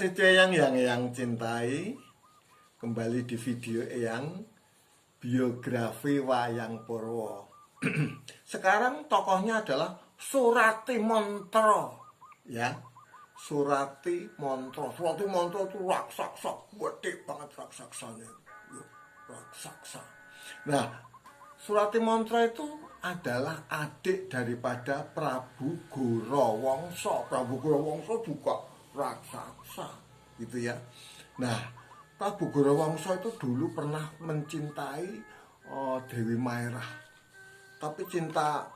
cucu yang cintai, kembali di video Eyang biografi Wayang Purwo. Sekarang tokohnya adalah Surati Montro, ya. Surati Montro itu raksasa, gede banget raksasanya, raksasa. Nah, Surati Montro itu adalah adik daripada Prabu Gorawongso. Prabu Gorawongso juga raksasa, gitu ya. Nah, Prabu Gorawongso itu dulu pernah mencintai Dewi Maerah. Tapi cinta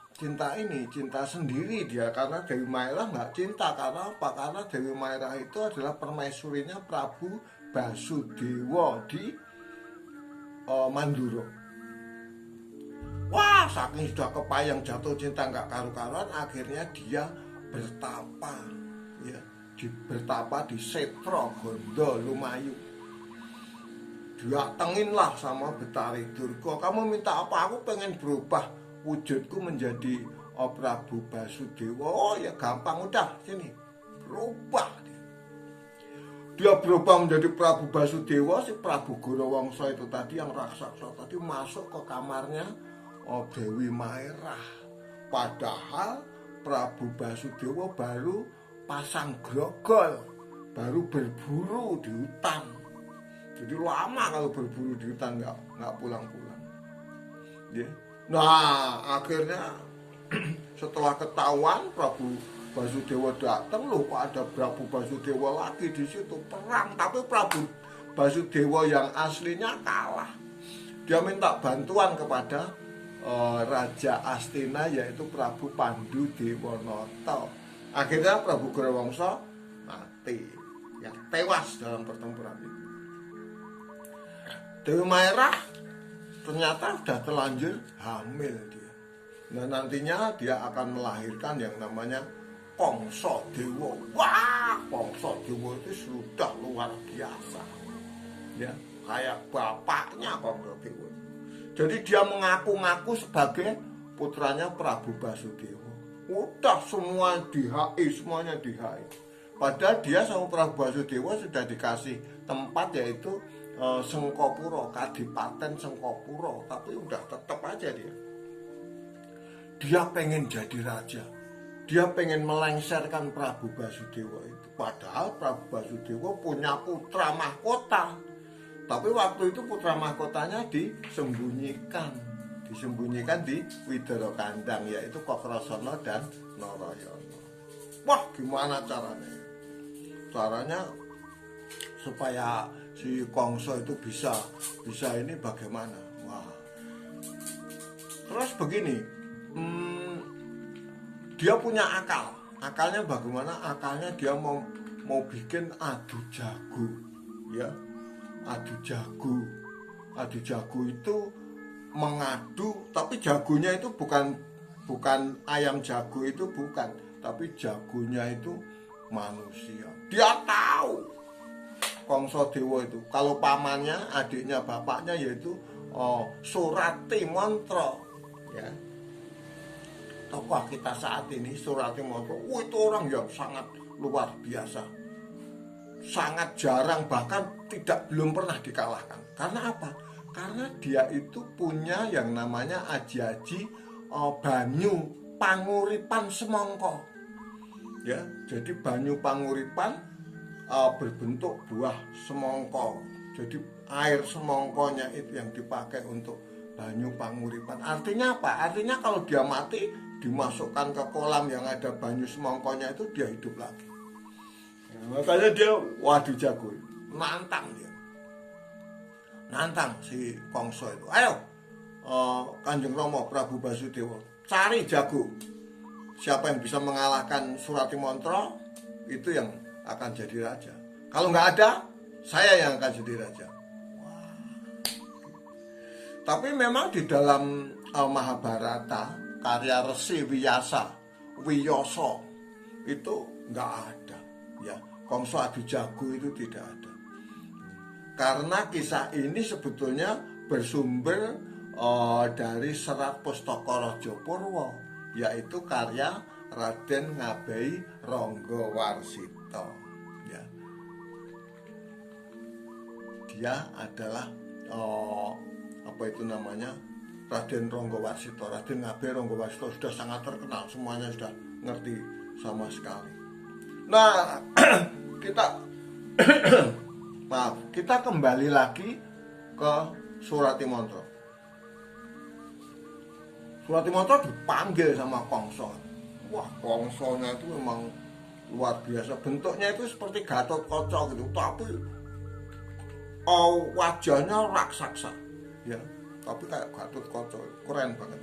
sendiri dia, karena Dewi Maerah nggak cinta. Karena apa? Karena Dewi Maerah itu adalah permaisurinya Prabu Basudewa di Mandura. Wah, saking sudah kepayang jatuh cinta nggak karu-karuan, akhirnya dia bertapa, ya, bertapa di Setra Gondo Lumayu. Diatenginlah sama Betari Durga, kamu minta apa? Aku pengen berubah wujudku menjadi Prabu Basudewa. Oh ya gampang, udah sini berubah. Dia berubah menjadi Prabu Basudewa. Si Prabu Gorawongso itu tadi yang raksasa tadi masuk ke kamarnya Dewi Maerah. Padahal Prabu Basudewa baru pasang grogol, baru berburu di hutan. Jadi lama kalau berburu di hutan, nggak pulang-pulang. Ya. Nah, akhirnya setelah ketahuan Prabu Basudewa datang, loh kok ada Prabu Basudewa lagi di situ, perang. Tapi Prabu Basudewa yang aslinya kalah. Dia minta bantuan kepada Raja Astina, yaitu Prabu Pandu Dewanata. Akhirnya Prabu Gorawongso mati, ya, tewas dalam pertempuran itu. Dewi Maerah ternyata sudah terlanjur hamil dia. Nah, nantinya dia akan melahirkan yang namanya Kongsodewa. Wah, Kongsodewa itu sudah luar biasa, ya, kayak bapaknya Kongsodewa. Jadi dia mengaku-ngaku sebagai putranya Prabu Basudewa. Udah semua semuanya di-HI. Padahal dia sama Prabu Basudewa sudah dikasih tempat, yaitu Sengkopuro, Kadipaten Sengkopuro. Tapi udah tetap aja dia pengen jadi raja. Dia pengen melengsarkan Prabu Basudewa itu. Padahal Prabu Basudewa punya putra mahkota. Tapi waktu itu putra mahkotanya disembunyikan di Widara Kandang, yaitu Kokrasana dan Narayana. Wah, gimana caranya? Caranya supaya si Kongso itu bisa ini bagaimana? Wah. Terus begini, dia punya akal. Akalnya bagaimana? Akalnya dia mau bikin adu jago, ya. Adu jago itu mengadu, tapi jagonya itu bukan ayam jago, itu bukan, tapi jagonya itu manusia. Dia tahu Kongsodewa itu kalau pamannya, adiknya, bapaknya, yaitu Surati Montro, ya, tokoh kita saat ini. Surati Montro itu orang yang sangat luar biasa, sangat jarang, bahkan belum pernah dikalahkan. Karena apa? Karena dia itu punya yang namanya aji-aji banyu panguripan semongko, ya. Jadi banyu panguripan berbentuk buah semongko. Jadi air semongkonya itu yang dipakai untuk banyu panguripan. Artinya apa? Artinya kalau dia mati, dimasukkan ke kolam yang ada banyu semongkonya itu, dia hidup lagi. Nah, makanya dia waduh jago, nantang si Kongso itu. Ayo, Kanjeng Rama Prabu Basudewa, cari jago. Siapa yang bisa mengalahkan Surati Montro, itu yang akan jadi raja. Kalau nggak ada, saya yang akan jadi raja. Wah. Tapi memang di dalam Mahabharata, karya Resi Wiyoso itu nggak ada, ya. Kongso adu jago itu tidak ada. Karena kisah ini sebetulnya bersumber dari serat Pustaka Raja Purwo, yaitu karya Raden Ngabei Ranggawarsita, ya. dia adalah apa itu namanya, Raden Ronggowarsito. Raden Ngabei Ronggowarsito sudah sangat terkenal, semuanya sudah ngerti sama sekali. Nah, kita maaf, kita kembali lagi ke Suratimantha. Suratimantha dipanggil sama Kongso. Wah, Kongsonya itu memang luar biasa. Bentuknya itu seperti Gatotkaca gitu, tapi wajahnya raksasa, ya. Tapi kayak Gatotkaca, keren banget.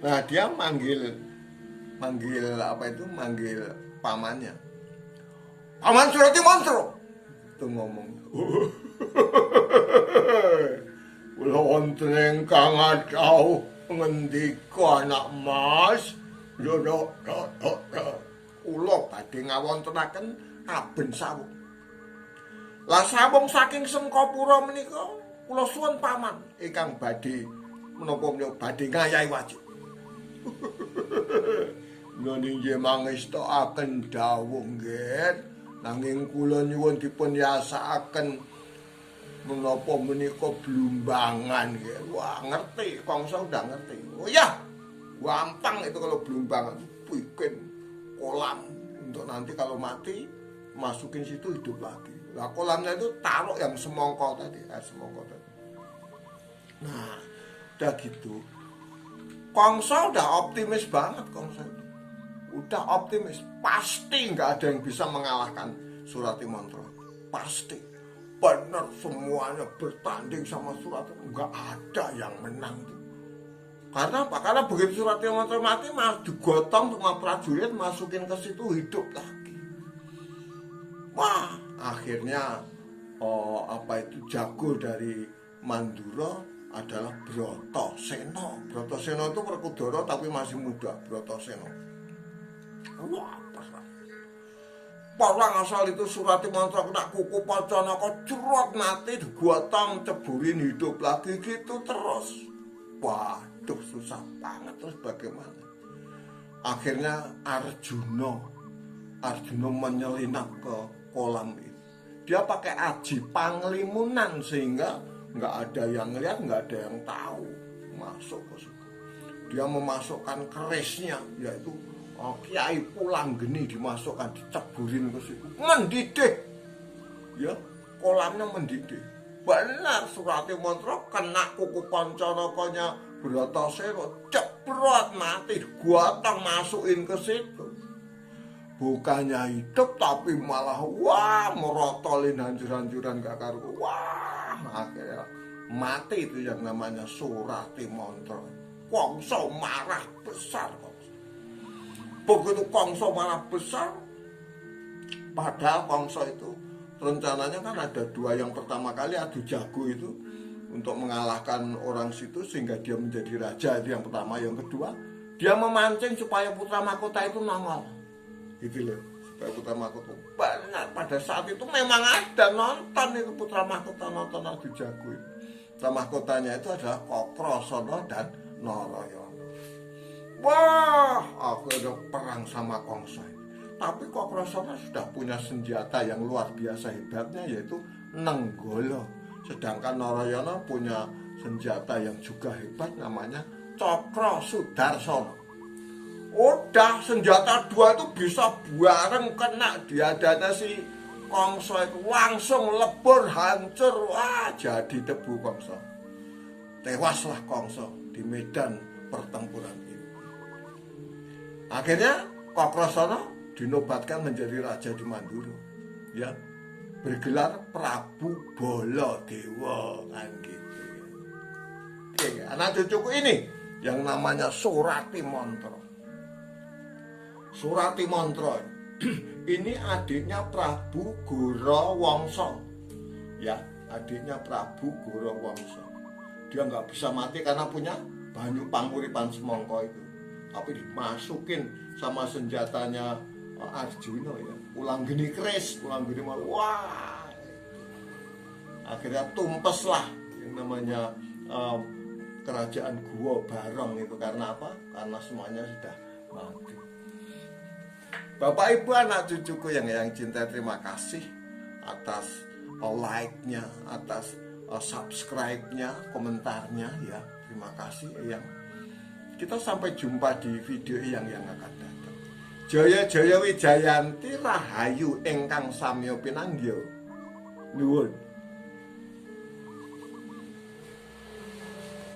Nah, dia manggil apa itu? Manggil pamannya. Paman Suratimantha. Itu ngomong. Kula wonten ingkang adhawuh ngendika anak Mas. Kula badhe ngawontenaken Aben Sawung. Lah sawung saking Sengkapura menika kula suwun paman ingkang badhe menapa badhe ngayahi wajib. Nggih nggih mangestakaken dawuh nggih. Nanging kula nyuwun dipun yasakaken menapa menika blumbangan nggih. Wah, ngerti, Kongso udah ngerti. Oh ya, gampang itu kalau blumbangan, bikin kolam untuk nanti kalau mati masukin situ hidup lagi. Lah kolamnya itu taruh yang semongko tadi, semongko tadi. Nah, udah gitu. Kongso udah optimis banget Kongso. Udah optimis, pasti nggak ada yang bisa mengalahkan Suratimantha. Pasti, benar semuanya bertanding sama Suratimantha, nggak ada yang menang tuh. Karena apa? Karena begitu Suratimantha mati, digotong sama prajurit, masukin ke situ hidup lagi. Wah, akhirnya apa itu jago dari Mandura adalah Bratasena. Bratasena itu Werkudara tapi masih muda, Bratasena. Wah, perang asal itu Suratimantha kena kuku Pacanaka cerot mati, digotong ceburin hidup lagi gitu terus. Waduh, susah banget. Terus bagaimana? Akhirnya Arjuna menyelinap ke kolam itu. Dia pakai aji panglimunan sehingga nggak ada yang lihat, nggak ada yang tahu. Masuk ke situ. Dia memasukkan kerisnya, yaitu Kiai Pulanggeni, dimasukkan, diceburin ke situ, mendidih, ya, kolamnya mendidih. Benar Suratimantha kena kuku Pancanakanya Bratasena, ceprot mati, gotong masukin ke situ. Bukannya hidup tapi malah wah merotolin hancur-hancuran gak karuan. Wah, akhirnya mati itu yang namanya Suratimantha. Kongso marah besar. Begitu Kongso marah besar, padahal Kongso itu rencananya kan ada dua. Yang pertama kali adu jago itu untuk mengalahkan orang situ sehingga dia menjadi raja, itu yang pertama. Yang kedua, dia memancing supaya Putra Mahkota itu nongol, gitu loh, supaya Putra Mahkota. Benar, pada saat itu memang ada nonton itu Putra Mahkota, nonton adu jago itu. Putra Mahkotanya itu adalah Kakrasana dan Narayana. Wah, akhirnya perang sama Kongso. Tapi Kakrasana sudah punya senjata yang luar biasa hebatnya, yaitu Nenggala. Sedangkan Narayana punya senjata yang juga hebat, namanya Cakra Sudarsana. Udah, senjata dua itu bisa bareng kena diadanya si Kongso itu, langsung lebur, hancur. Wah, jadi debu Kongso. Tewaslah Kongso di medan pertempuran ini. Akhirnya Kakrasana dinobatkan menjadi raja di Mandura, ya, bergelar Prabu Baladewa kan gitu. Oke, anak cucuku ini yang namanya Suratimantha. Suratimantha ini adiknya Prabu Gorawangsa, ya, adiknya Prabu Gorawangsa. Dia nggak bisa mati karena punya banyu panguripan semongko itu. Tapi dimasukin sama senjatanya Arjuna, ya, Pulanggeni keris, Pulanggeni malu. Wah, akhirnya tumpes lah yang namanya kerajaan Gua Barong itu. Karena apa? Karena semuanya sudah mati. Bapak Ibu anak cucuku yang cinta, terima kasih. atas like-nya, atas subscribe-nya, komentarnya ya. Terima kasih Eyang. Kita sampai jumpa di video yang akan datang. Jaya Jaya Wijayanti Rahayu ingkang samya pinanggih. Nuwun.